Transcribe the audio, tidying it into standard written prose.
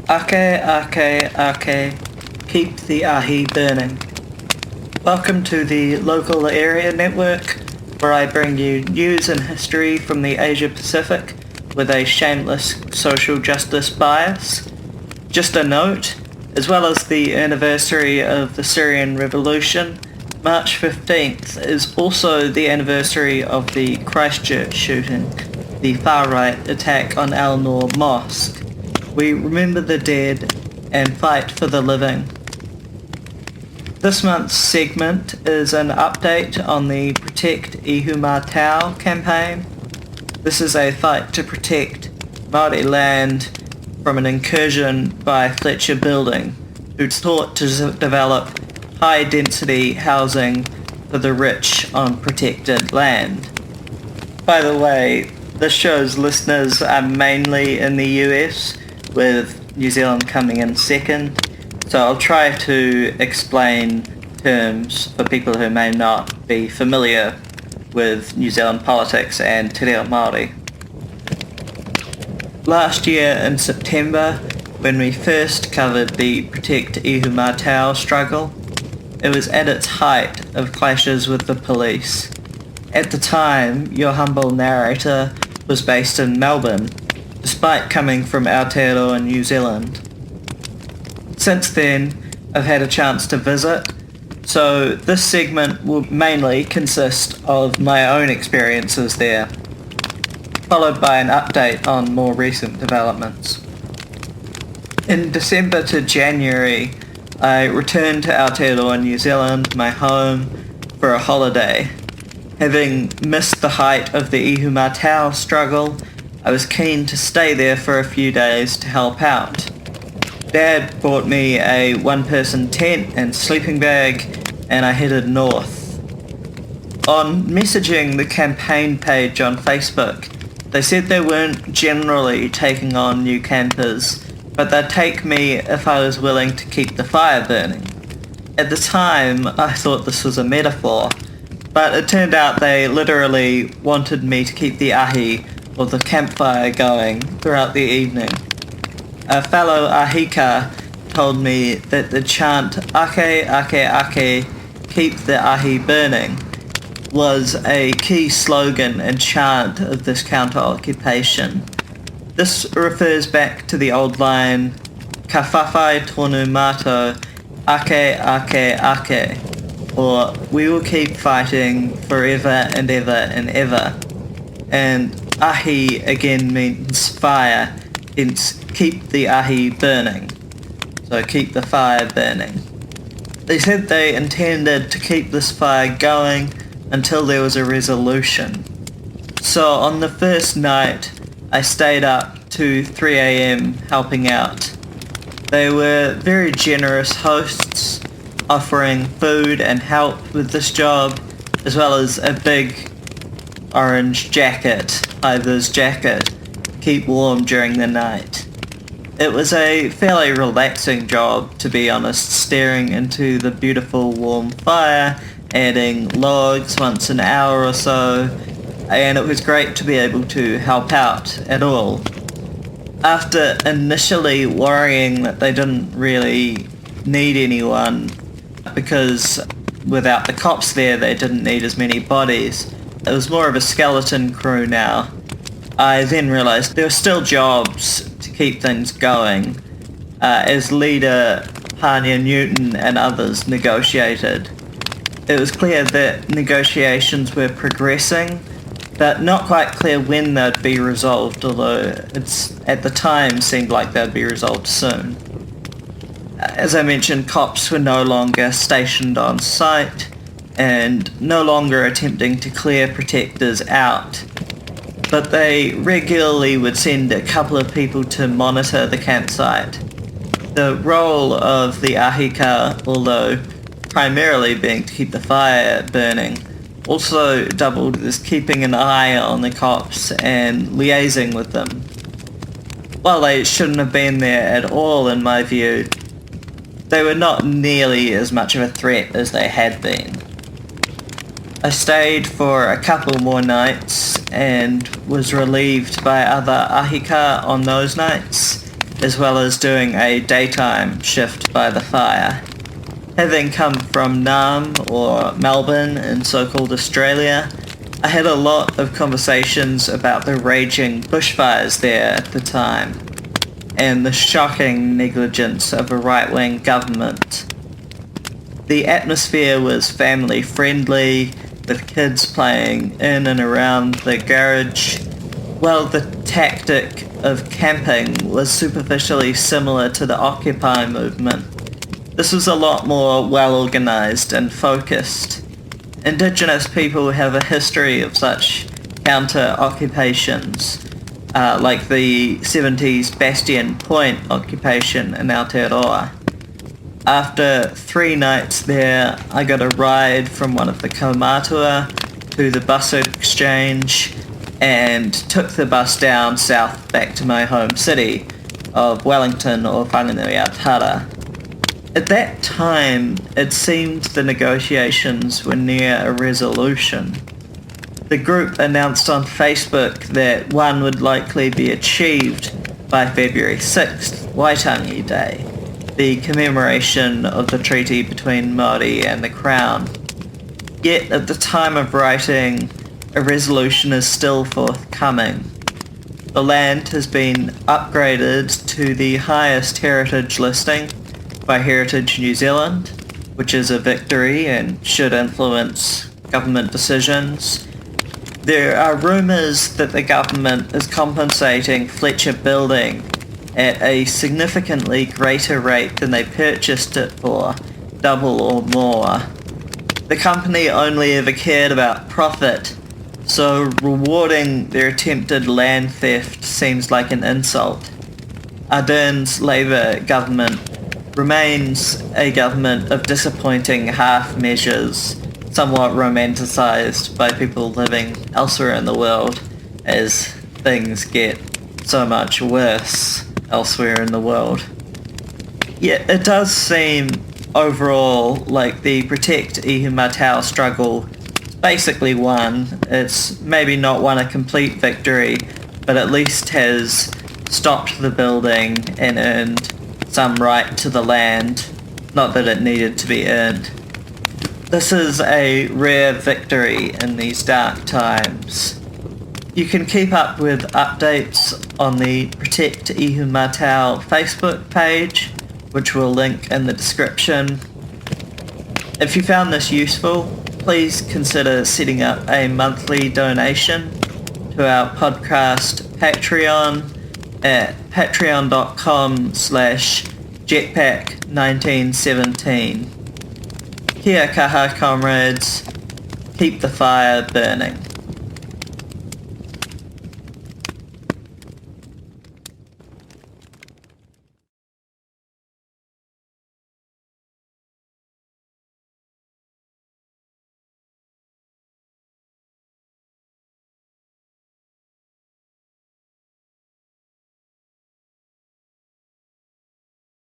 Ake, ake, ake, keep the ahi burning. Welcome to the local area network, where I bring you news and history from the Asia Pacific with a shameless social justice bias. Just a note, as well as the anniversary of the Syrian Revolution, March 15th is also the anniversary of the Christchurch shooting, the far-right attack on Al Noor Mosque. We remember the dead and fight for the living. This month's segment is an update on the Protect Ihumātao campaign. This is a fight to protect Māori land from an incursion by Fletcher Building, who sought to develop high-density housing for the rich on protected land. By the way, this show's listeners are mainly in the US, with New Zealand coming in second, so I'll try to explain terms for people who may not be familiar with New Zealand politics and te reo Māori. Last year in September, when we first covered the Protect Ihumātao struggle, it was at its height of clashes with the police. At the time, your humble narrator was based in Melbourne, despite coming from Aotearoa in New Zealand. Since then, I've had a chance to visit, so this segment will mainly consist of my own experiences there, followed by an update on more recent developments. In December to January, I returned to Aotearoa, New Zealand, my home, for a holiday. Having missed the height of the Ihumātao struggle, I was keen to stay there for a few days to help out. Dad bought me a one-person tent and sleeping bag, and I headed north. On messaging the campaign page on Facebook, they said they weren't generally taking on new campers, but they'd take me if I was willing to keep the fire burning. At the time, I thought this was a metaphor, but it turned out they literally wanted me to keep the ahi, or the campfire, going throughout the evening. A fellow ahika told me that the chant ake, ake, ake, keep the ahi burning, was a key slogan and chant of this counter-occupation. This refers back to the old line, ka whawhai tonu mātou, ake, ake, ake, or we will keep fighting forever and ever and ever. And ahi again means fire, hence keep the ahi burning. So keep the fire burning. They said they intended to keep this fire going until there was a resolution. So on the first night, I stayed up to 3 a.m. helping out. They were very generous hosts, offering food and help with this job, as well as a big orange jacket, high-vis jacket, keep warm during the night. It was a fairly relaxing job, to be honest, staring into the beautiful warm fire, adding logs once an hour or so, and it was great to be able to help out at all. After initially worrying that they didn't really need anyone, because without the cops there they didn't need as many bodies, it was more of a skeleton crew now. I then realised there were still jobs to keep things going, as leader Hania Newton and others negotiated. It was clear that negotiations were progressing, but not quite clear when they'd be resolved, although it's at the time seemed like they'd be resolved soon. As I mentioned, cops were no longer stationed on site and no longer attempting to clear protectors out, but they regularly would send a couple of people to monitor the campsite. The role of the ahika, although primarily being to keep the fire burning, also doubled as keeping an eye on the cops and liaising with them. While they shouldn't have been there at all in my view, they were not nearly as much of a threat as they had been. I stayed for a couple more nights and was relieved by other ahika on those nights, as well as doing a daytime shift by the fire. Having come from Naarm, or Melbourne in so-called Australia, I had a lot of conversations about the raging bushfires there at the time, and the shocking negligence of a right-wing government. The atmosphere was family-friendly, with kids playing in and around the garage, while the tactic of camping was superficially similar to the Occupy movement. This was a lot more well-organised and focused. Indigenous people have a history of such counter-occupations, like the 70s Bastion Point occupation in Aotearoa. After 3 nights there, I got a ride from one of the kaumātua to the bus exchange and took the bus down south back to my home city of Wellington, or Whanganui-a-Tara. At that time, it seemed the negotiations were near a resolution. The group announced on Facebook that one would likely be achieved by February 6th, Waitangi Day, the commemoration of the treaty between Māori and the Crown. Yet at the time of writing, a resolution is still forthcoming. The land has been upgraded to the highest heritage listing by Heritage New Zealand, which is a victory and should influence government decisions. There are rumours that the government is compensating Fletcher Building at a significantly greater rate than they purchased it for, double or more. The company only ever cared about profit, so rewarding their attempted land theft seems like an insult. Ardern's Labour government remains a government of disappointing half measures, somewhat romanticised by people living elsewhere in the world as things get so much worse elsewhere in the world. Yet it does seem overall like the Protect Ihumātao struggle basically won. It's maybe not won a complete victory, but at least has stopped the building and earned some right to the land, not that it needed to be earned. This is a rare victory in these dark times. You can keep up with updates on the Protect Ihumātao Facebook page, which we'll link in the description. If you found this useful, please consider setting up a monthly donation to our podcast Patreon at patreon.com/jetpack1917. Kia kaha, comrades. Keep the fire burning.